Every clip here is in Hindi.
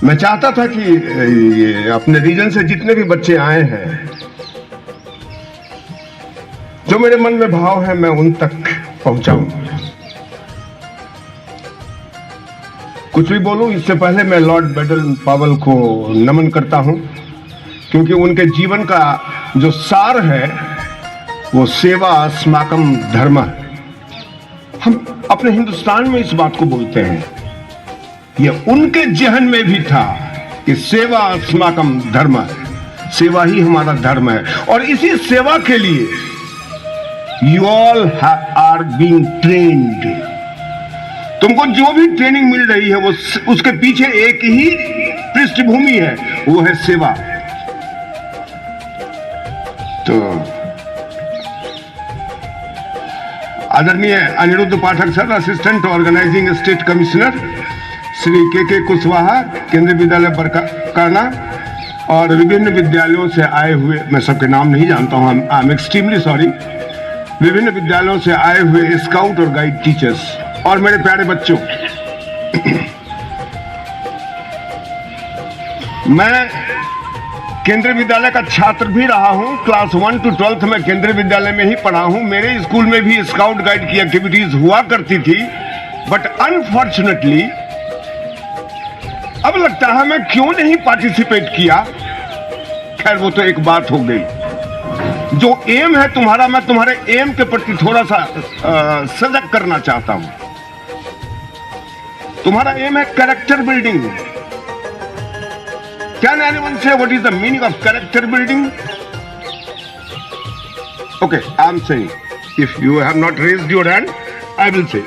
मैं चाहता था कि ये अपने रीजन से जितने भी बच्चे आए हैं, जो मेरे मन में भाव है मैं उन तक पहुंचाऊं। कुछ भी बोलूं इससे पहले मैं लॉर्ड बैडन पावेल को नमन करता हूं, क्योंकि उनके जीवन का जो सार है वो सेवा अस्माकम धर्म। हम अपने हिंदुस्तान में इस बात को बोलते हैं, ये उनके जहन में भी था कि सेवा अस्माकम धर्म, सेवा ही हमारा धर्म है। और इसी सेवा के लिए you all are being trained. तुमको जो भी ट्रेनिंग मिल रही है वो उसके पीछे एक ही पृष्ठभूमि है, वो है सेवा। तो आदरणीय Anirudh Pathak sir, assistant organising state commissioner, Shri K Kushwaha, केंद्रीय विद्यालय बरकाना और विभिन्न विद्यालयों से आए हुए, मैं सबके नाम नहीं जानता हूं, आई एम एक्सट्रीमली सॉरी, विभिन्न विद्यालयों से आए हुए स्काउट और गाइड टीचर्स और मेरे प्यारे बच्चों, मैं केंद्रीय विद्यालय का छात्र भी रहा हूं। क्लास 1 to 12 में केंद्रीय विद्यालय में ही पढ़ा हूं। मेरे स्कूल में भी स्काउट गाइड की एक्टिविटीज हुआ करती थी, बट अनफॉर्चुनेटली अब लगता है मैं क्यों नहीं पार्टिसिपेट किया। खैर वो तो एक बात हो गई। जो एम है तुम्हारा, मैं तुम्हारे एम के प्रति थोड़ा सा सजग करना चाहता हूं। तुम्हारा एम है character building. Can anyone say what is the meaning of character building? Okay, I am saying. If you have not raised your hand, I will say.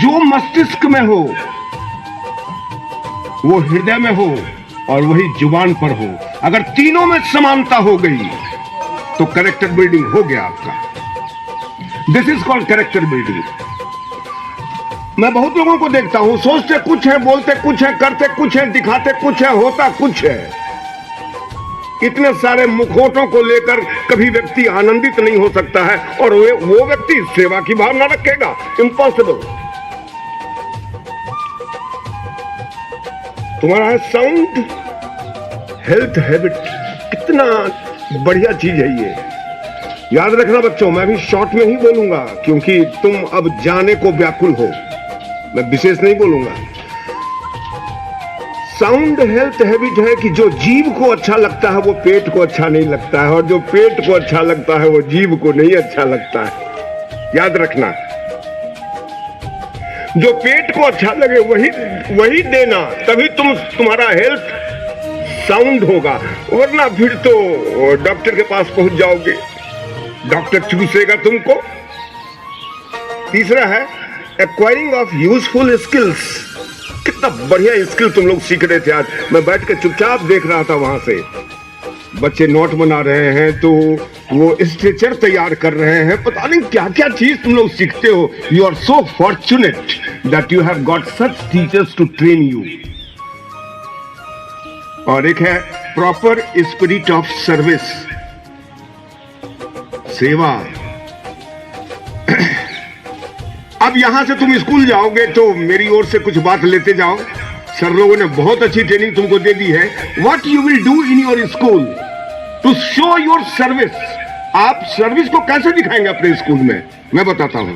जो मस्तिष्क में हो वो हृदय में हो और वही जुबान पर हो। अगर तीनों में समानता हो गई तो कैरेक्टर बिल्डिंग हो गया आपका। This is called character building. मैं बहुत लोगों को देखता हूं, सोचते कुछ है, बोलते कुछ है, करते कुछ है, दिखाते कुछ है, होता कुछ है। इतने सारे मुखौटों को लेकर कभी व्यक्ति आनंदित नहीं हो सकता है, और वो व्यक्ति सेवा की भावना रखेगा, इम्पॉसिबल। तुम्हारा है साउंड हेल्थ हैबिट, कितना बढ़िया चीज है ये। याद रखना बच्चों, मैं भी शॉर्ट में ही बोलूंगा क्योंकि तुम अब जाने को व्याकुल हो, मैं विशेष नहीं बोलूंगा। साउंड हेल्थ हैबिट है कि जो जीभ को अच्छा लगता है वो पेट को अच्छा नहीं लगता है, और जो पेट को अच्छा लगता है वो जीभ को नहीं अच्छा लगता है। याद रखना, जो पेट को अच्छा लगे वही देना, तभी तुम्हारा हेल्थ साउंड होगा, वरना फिर तो डॉक्टर के पास पहुंच जाओगे, डॉक्टर चूसेगा तुमको। तीसरा है एक्वायरिंग ऑफ यूजफुल स्किल्स। कितना बढ़िया स्किल तुम लोग सीख रहे थे आज। मैं बैठ के चुपचाप देख रहा था, वहां से बच्चे नोट बना रहे हैं, तो वो स्ट्रेचर तैयार कर रहे हैं, पता नहीं क्या क्या चीज तुम लोग सीखते हो। You are so fortunate that you have got such teachers to train you. और एक है प्रॉपर स्पिरिट ऑफ सर्विस, सेवा। अब यहां से तुम स्कूल जाओगे तो मेरी ओर से कुछ बात लेते जाओ। सर लोगों ने बहुत अच्छी ट्रेनिंग तुमको दे दी है। What you will do in your school to show your service. आप सर्विस को कैसे दिखाएंगे अपने स्कूल में, मैं बताता हूं।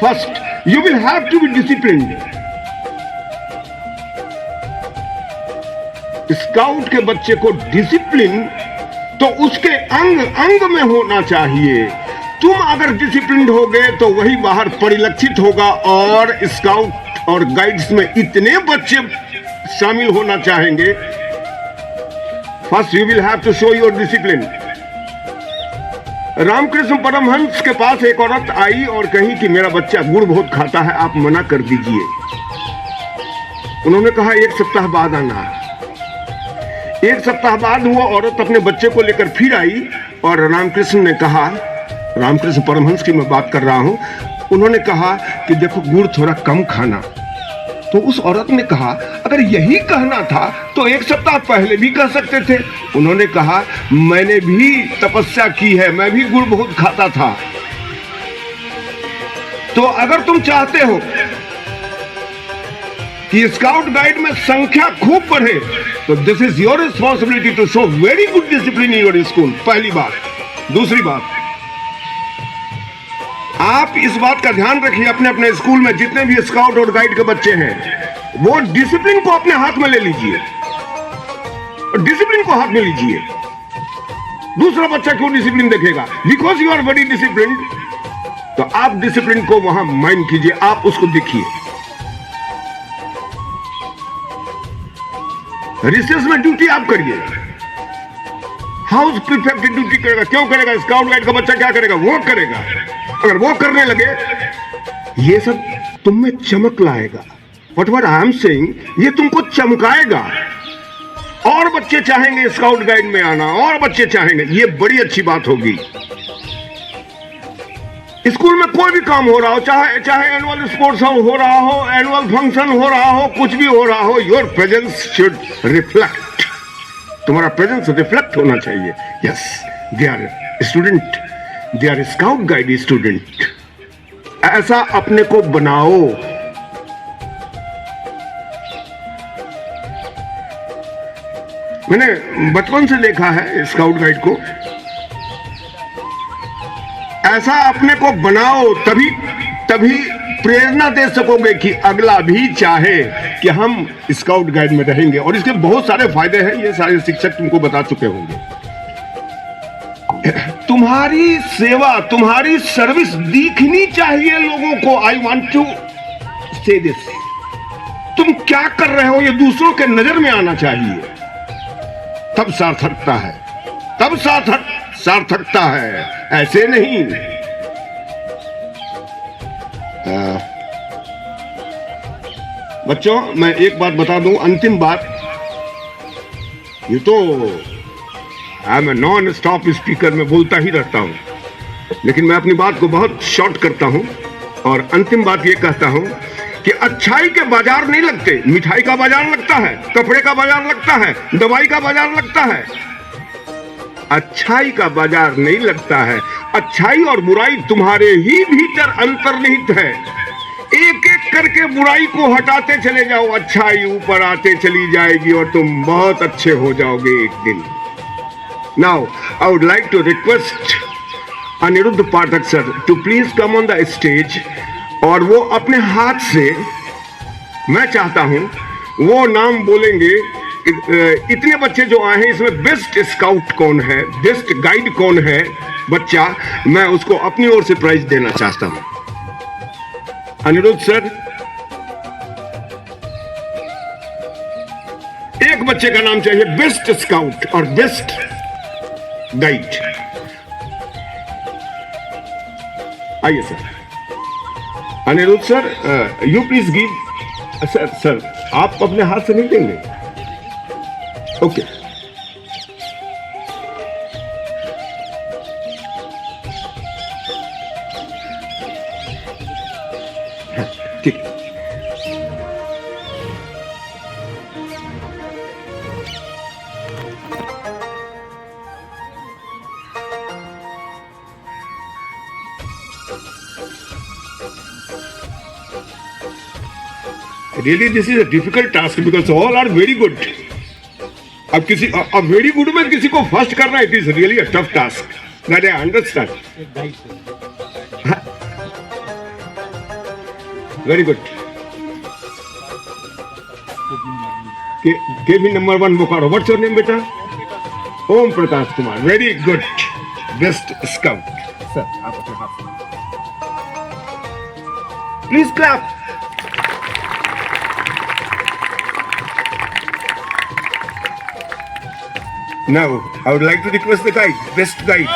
First, you will have to be disciplined. Scout के बच्चे को डिसिप्लिन तो उसके अंग अंग में होना चाहिए। तुम अगर डिसिप्लिन हो गए तो वही बाहर परिलक्षित होगा, और स्काउट और गाइड्स में इतने बच्चे शामिल होना चाहेंगे। First you will have to show your discipline. Ramakrishna Paramahansa के पास एक औरत आई और कही कि मेरा बच्चा गुड़ बहुत खाता है, आप मना कर दीजिए। उन्होंने कहा 1 सप्ताह बाद आना। 1 सप्ताह बाद वो औरत अपने बच्चे को लेकर फिर आई, और रामकृष्ण ने कहा, रामकृष्ण परमहंस की मैं बात कर रहा हूं, उन्होंने कहा कि देखो गुड़ थोड़ा कम खाना। तो उस औरत ने कहा अगर यही कहना था तो 1 सप्ताह पहले भी कह सकते थे। उन्होंने कहा मैंने भी तपस्या की है, मैं भी गुड़ बहुत खाता था। तो अगर तुम चाहते हो कि स्काउट गाइड में संख्या खूब बढ़े, तो this is your responsibility to show very good discipline in your school. पहली बात। दूसरी बात, आप इस बात का ध्यान रखिए, अपने अपने स्कूल में जितने भी स्काउट और गाइड के बच्चे हैं, वो डिसिप्लिन को अपने हाथ में ले लीजिए, डिसिप्लिन को हाथ में लीजिए। दूसरा बच्चा क्यों डिसिप्लिन देखेगा? Because you are very discipline, तो आप डिसिप्लिन को वहां माइंड कीजिए, आप उसको देखिए। रिसेस में ड्यूटी आप करिए, हाउस प्रीफेक्ट ड्यूटी करेगा। क्यों करेगा? स्काउट गाइड का बच्चा क्या करेगा? वो करेगा। अगर वो करने लगे, ये सब तुम में चमक लाएगा। व्हाट आई एम सेइंग, ये तुमको चमकाएगा। और बच्चे चाहेंगे स्काउट गाइड में आना, और बच्चे चाहेंगे। ये बड़ी अच्छी बात होगी। स्कूल में कोई भी काम हो रहा हो, चाहे एनुअल स्पोर्ट्स हो रहा हो, एनुअल फंक्शन हो रहा हो, कुछ भी हो रहा हो, योर प्रेजेंस शुड रिफ्लेक्ट। तुम्हारा प्रेजेंस रिफ्लेक्ट होना चाहिए। Yes, they are student, they are scout guide student. ऐसा अपने को बनाओ। मैंने बचपन से देखा है स्काउट गाइड को। ऐसा अपने को बनाओ, तभी प्रेरणा दे सकोगे कि अगला भी चाहे कि हम स्काउट गाइड में रहेंगे। और इसके बहुत सारे फायदे हैं, ये सारे शिक्षक तुमको बता चुके होंगे। तुम्हारी सेवा, तुम्हारी सर्विस दिखनी चाहिए लोगों को। आई वॉन्ट टू से दिस, तुम क्या कर रहे हो ये दूसरों के नजर में आना चाहिए। तब सार्थकता है, तब सार्थकता है, ऐसे नहीं। बच्चों, मैं एक बात बता दूं, अंतिम बात। ये तो I am non stop speaker, में बोलता ही रहता हूं, लेकिन मैं अपनी बात को बहुत शॉर्ट करता हूं। और अंतिम बात ये कहता हूं कि अच्छाई के बाजार नहीं लगते। मिठाई का बाजार लगता है, कपड़े का बाजार लगता है, दवाई का बाजार लगता है, अच्छाई का बाजार नहीं लगता है। अच्छाई और बुराई तुम्हारे ही भीतर अंतर्निहित है। एक एक करके बुराई को हटाते चले जाओ, अच्छाई ऊपर आते चली जाएगी और तुम बहुत अच्छे हो जाओगे एक दिन। Now I would like to request Anirudh Pathak sir to please come on the stage. और वो अपने हाथ से, मैं चाहता हूं वो नाम बोलेंगे। इतने बच्चे जो आए हैं, इसमें बेस्ट स्काउट कौन है, बेस्ट गाइड कौन है बच्चा, मैं उसको अपनी ओर से प्राइज देना चाहता हूं। अनिरुद्ध सर, एक बच्चे का नाम चाहिए बेस्ट स्काउट और बेस्ट गाइड। आइए sir. Anirudh sir, you please give. Sir आप अपने हाथ से नहीं देंगे? ओके। ठीक। Really, this is a difficult task because all are very good. अब वेरी गुड में किसी को फर्स्ट करना, it is really a tough task, that I understand. Very good. Cabin number 1 Bokaro. What's your name बेटा? Om Prakash Kumar. Very good, best scout. Sir आप अपने हाथ please clap. Now, I would like to request the guide, best guide.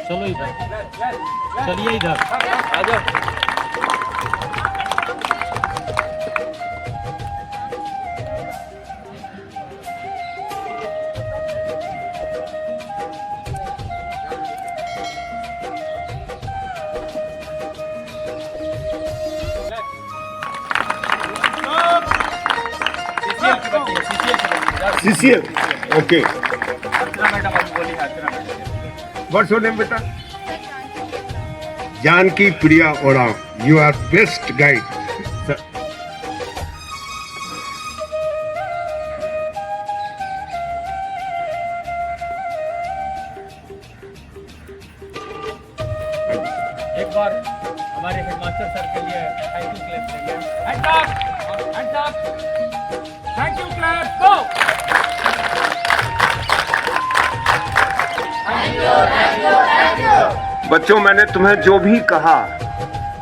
चलो इधर, चलिए इधर आ जाओ। CCL. Okay. अर्चना मैडम अभी बोली है, अर्चना madam. What's your name, beta? Janki Priya Oraon. You are best guide. Sir. एक बार हमारे हेडमास्टर सर के लिए थैंक यू क्लैप देंगे। Hands up, hands up. Thank you clap, go. बच्चों, मैंने तुम्हें जो भी कहा,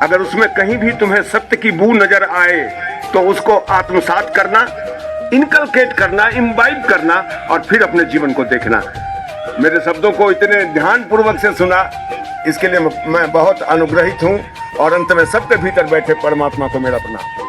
अगर उसमें कहीं भी तुम्हें सत्य की बू नजर आए तो उसको आत्मसात करना, इनकलकेट करना, इम्बाइब करना और फिर अपने जीवन को देखना। मेरे शब्दों को इतने ध्यान पूर्वक से सुना, इसके लिए मैं बहुत अनुग्रहित हूँ और अंत में सबके भीतर बैठे परमात्मा को मेरा प्रणाम।